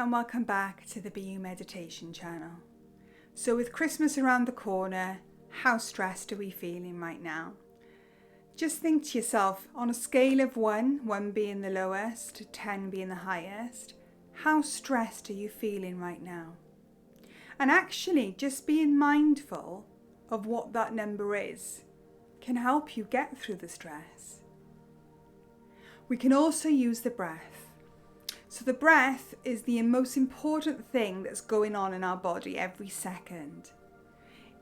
and welcome back to the BU Meditation channel. So with Christmas around the corner, how stressed are we feeling right now? Just think to yourself, on a scale of 1 being the lowest, 10 being the highest, how stressed are you feeling right now? And actually, just being mindful of what that number is can help you get through the stress. We can also use the breath. So the breath is the most important thing that's going on in our body every second.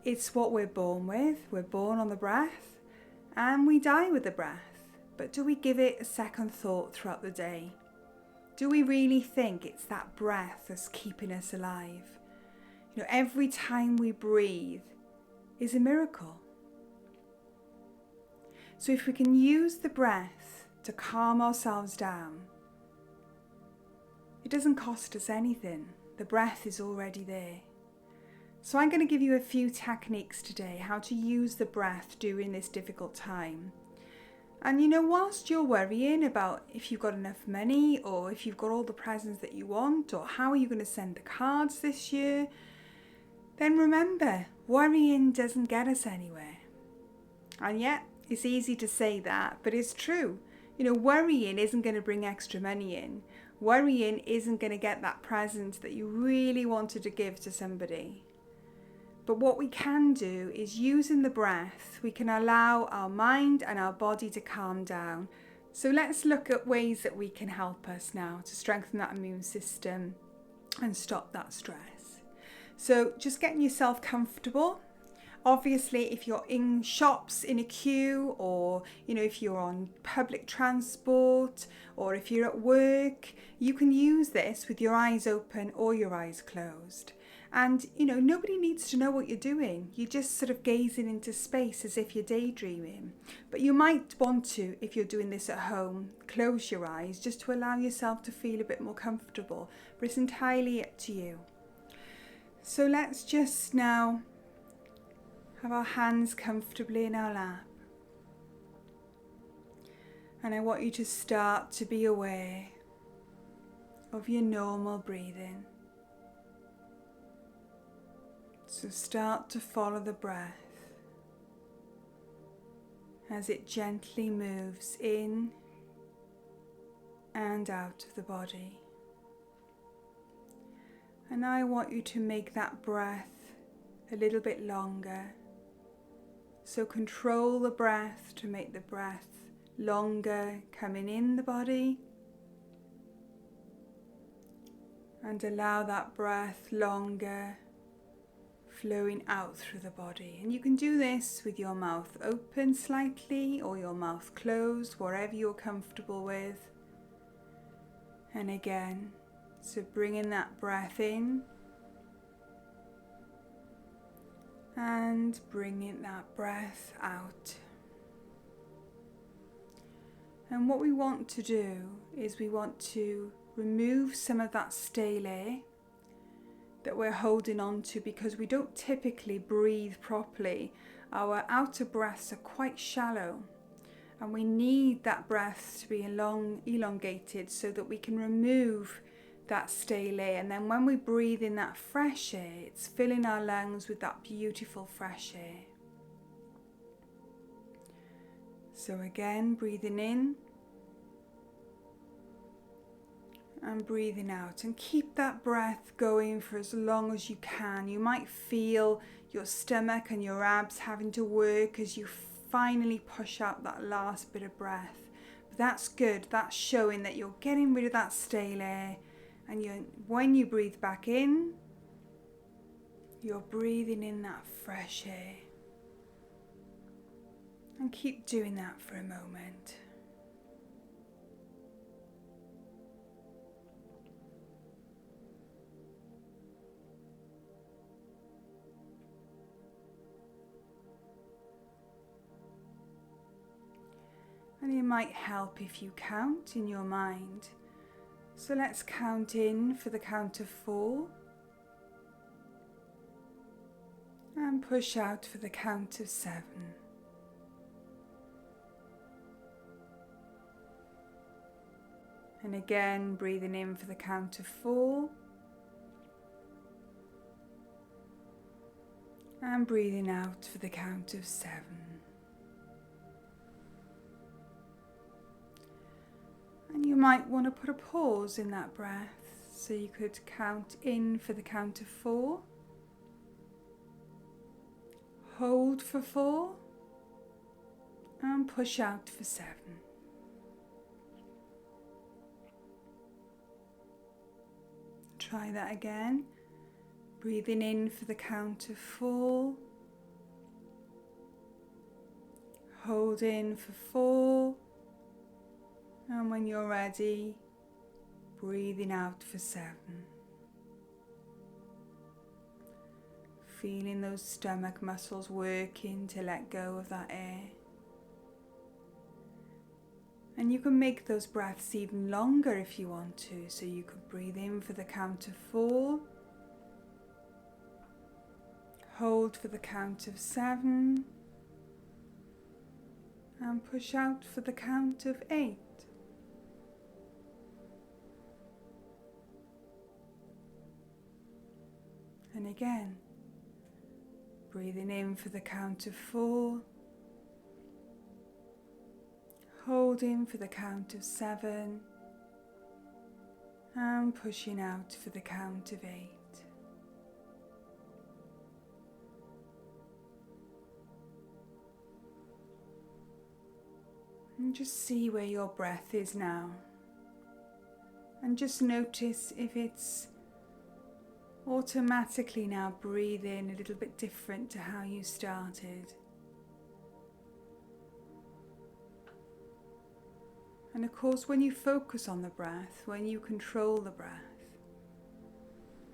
It's what we're born with. We're born on the breath and we die with the breath. But do we give it a second thought throughout the day? Do we really think it's that breath that's keeping us alive? Every time we breathe is a miracle. So if we can use the breath to calm ourselves down, it doesn't cost us anything. The breath is already there. So I'm going to give you a few techniques today, how to use the breath during this difficult time. And whilst you're worrying about if you've got enough money or if you've got all the presents that you want or how are you going to send the cards this year, then remember, worrying doesn't get us anywhere. And yet, it's easy to say that, but it's true. Worrying isn't going to bring extra money in. Worrying isn't going to get that present that you really wanted to give to somebody. But what we can do is using the breath, we can allow our mind and our body to calm down. So let's look at ways that we can help us now to strengthen that immune system and stop that stress. So just getting yourself comfortable. Obviously, if you're in shops in a queue or, if you're on public transport or if you're at work, you can use this with your eyes open or your eyes closed. And, nobody needs to know what you're doing. You're just sort of gazing into space as if you're daydreaming. But you might want to, if you're doing this at home, close your eyes just to allow yourself to feel a bit more comfortable. But it's entirely up to you. So let's just now have our hands comfortably in our lap. And I want you to start to be aware of your normal breathing. So start to follow the breath as it gently moves in and out of the body. And I want you to make that breath a little bit longer. So control the breath to make the breath longer coming in the body. And allow that breath longer flowing out through the body. And you can do this with your mouth open slightly or your mouth closed, wherever you're comfortable with. And again, so bringing that breath in and bringing that breath out. And what we want to do is we want to remove some of that stale air that we're holding on to because we don't typically breathe properly. Our outer breaths are quite shallow and we need that breath to be elongated so that we can remove that stale air. And then when we breathe in that fresh air, it's filling our lungs with that beautiful fresh air. So again, breathing in and breathing out, and keep that breath going for as long as you can. You might feel your stomach and your abs having to work as you finally push out that last bit of breath. But that's good. That's showing that you're getting rid of that stale air. And when you breathe back in, you're breathing in that fresh air. And keep doing that for a moment. And it might help if you count in your mind. So let's count in for the count of 4. And push out for the count of 7. And again, breathing in for the count of 4 And breathing out for the count of 7. And you might want to put a pause in that breath, so you could count in for the count of 4, hold for 4, and push out for 7. Try that again. Breathing in for the count of 4, hold in for 4, and when you're ready, breathing out for 7. Feeling those stomach muscles working to let go of that air. And you can make those breaths even longer if you want to. So you could breathe in for the count of 4, hold for the count of 7, and push out for the count of 8. And again, breathing in for the count of 4, holding for the count of 7, and pushing out for the count of 8. And just see where your breath is now. And just notice if it's automatically now breathing a little bit different to how you started. And of course, when you focus on the breath, when you control the breath,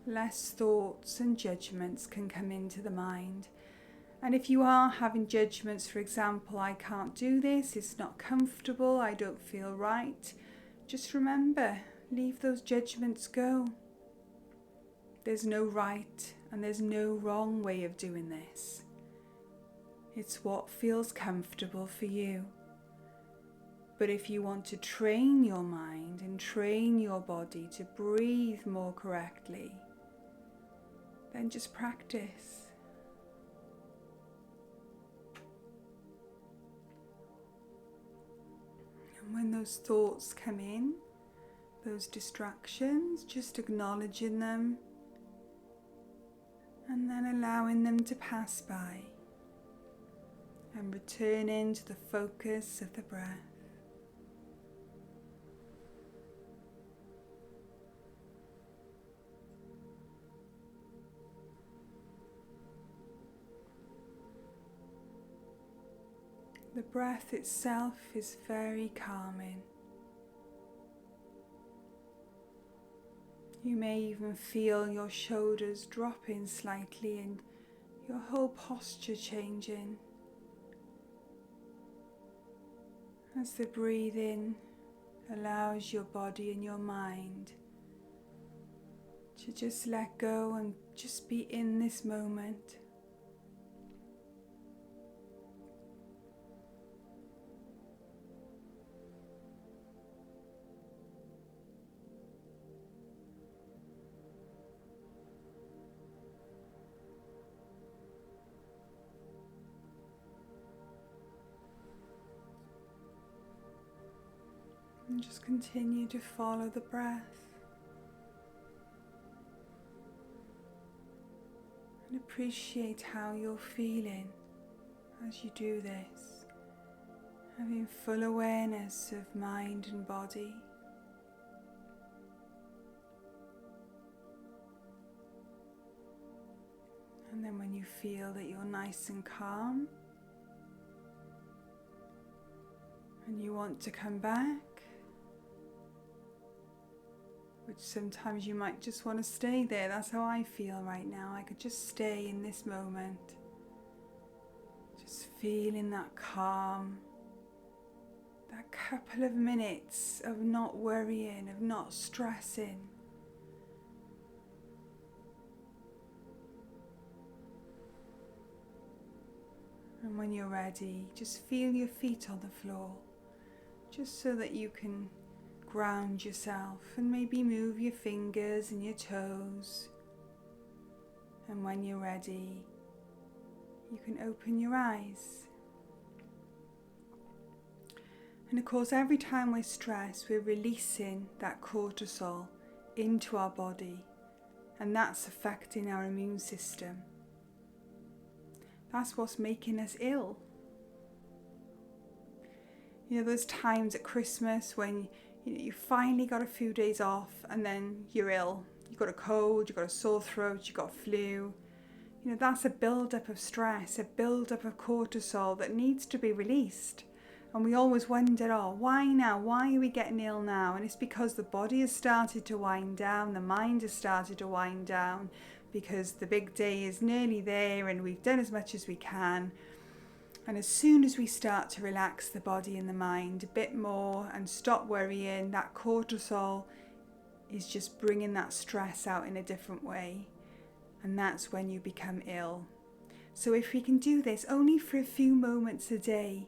less thoughts and judgments can come into the mind. And if you are having judgments, for example, I can't do this, it's not comfortable, I don't feel right, just remember, leave those judgments go. There's no right and there's no wrong way of doing this. It's what feels comfortable for you. But if you want to train your mind and train your body to breathe more correctly, then just practice. And when those thoughts come in, those distractions, just acknowledging them and then allowing them to pass by and returning to the focus of the breath. The breath itself is very calming. You may even feel your shoulders dropping slightly and your whole posture changing as the breathing allows your body and your mind to just let go and just be in this moment. And just continue to follow the breath and appreciate how you're feeling as you do this, having full awareness of mind and body. And then when you feel that you're nice and calm and you want to come back, which sometimes you might just want to stay there. That's how I feel right now. I could just stay in this moment. Just feeling that calm. That couple of minutes of not worrying, of not stressing. And when you're ready, just feel your feet on the floor. Just so that you can ground yourself and maybe move your fingers and your toes. And when you're ready, you can open your eyes. And of course, every time we're stressed, we're releasing that cortisol into our body, and that's affecting our immune system. That's what's making us ill. You know, those times at Christmas when you finally got a few days off and then you're ill. You've got a cold, you've got a sore throat, you've got a flu. You know, that's a build-up of stress, a build-up of cortisol that needs to be released. And we always wonder, why now? Why are we getting ill now? And it's because the body has started to wind down, the mind has started to wind down, because the big day is nearly there and we've done as much as we can. And as soon as we start to relax the body and the mind a bit more and stop worrying, that cortisol is just bringing that stress out in a different way. And that's when you become ill. So if we can do this only for a few moments a day,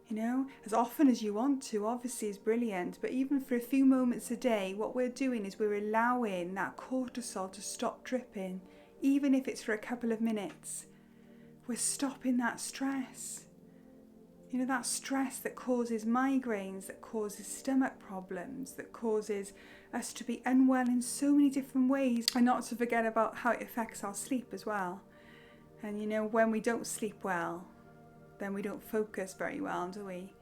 you know, as often as you want to, obviously is brilliant, but even for a few moments a day, what we're doing is we're allowing that cortisol to stop dripping, even if it's for a couple of minutes. We're stopping that stress. You know, that stress that causes migraines, that causes stomach problems, that causes us to be unwell in so many different ways, and not to forget about how it affects our sleep as well. And you know, when we don't sleep well, then we don't focus very well, do we?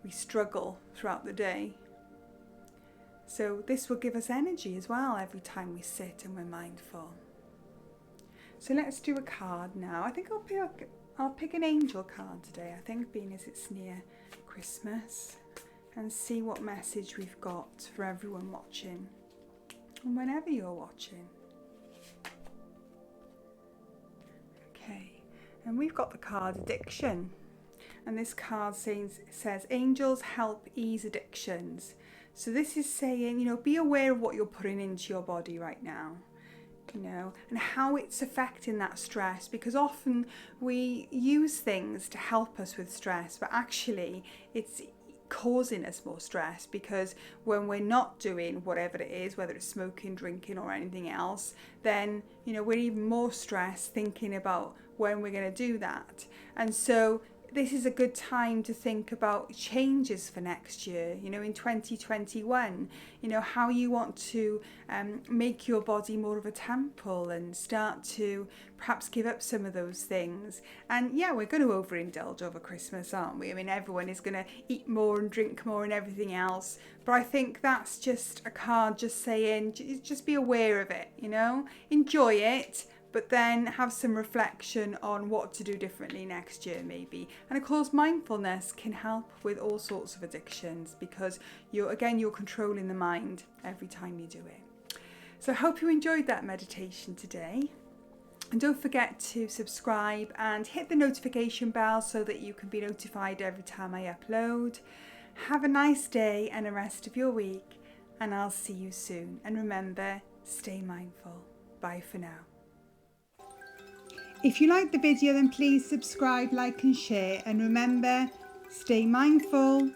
We struggle throughout the day. So this will give us energy as well every time we sit and we're mindful. So let's do a card now. I think I'll pick an angel card today, I think, being as it's near Christmas, and see what message we've got for everyone watching, and whenever you're watching. Okay. And we've got the card Addiction, and this card says angels help ease addictions. So this is saying, you know, be aware of what you're putting into your body right now, you know, and how it's affecting that stress, because often we use things to help us with stress, but actually it's causing us more stress, because when we're not doing whatever it is, whether it's smoking, drinking or anything else, then, you know, we're even more stressed thinking about when we're going to do that. And so this is a good time to think about changes for next year, you know, in 2021, you know, how you want to make your body more of a temple and start to perhaps give up some of those things. And yeah, we're going to overindulge over Christmas, aren't we? I mean, everyone is going to eat more and drink more and everything else. But I think that's just a card just saying, just be aware of it, you know, enjoy it, but then have some reflection on what to do differently next year maybe. And of course, mindfulness can help with all sorts of addictions, because you're controlling the mind every time you do it. So I hope you enjoyed that meditation today. And don't forget to subscribe and hit the notification bell so that you can be notified every time I upload. Have a nice day and a rest of your week, and I'll see you soon. And remember, stay mindful. Bye for now. If you liked the video, then please subscribe, like and share, and remember, stay mindful.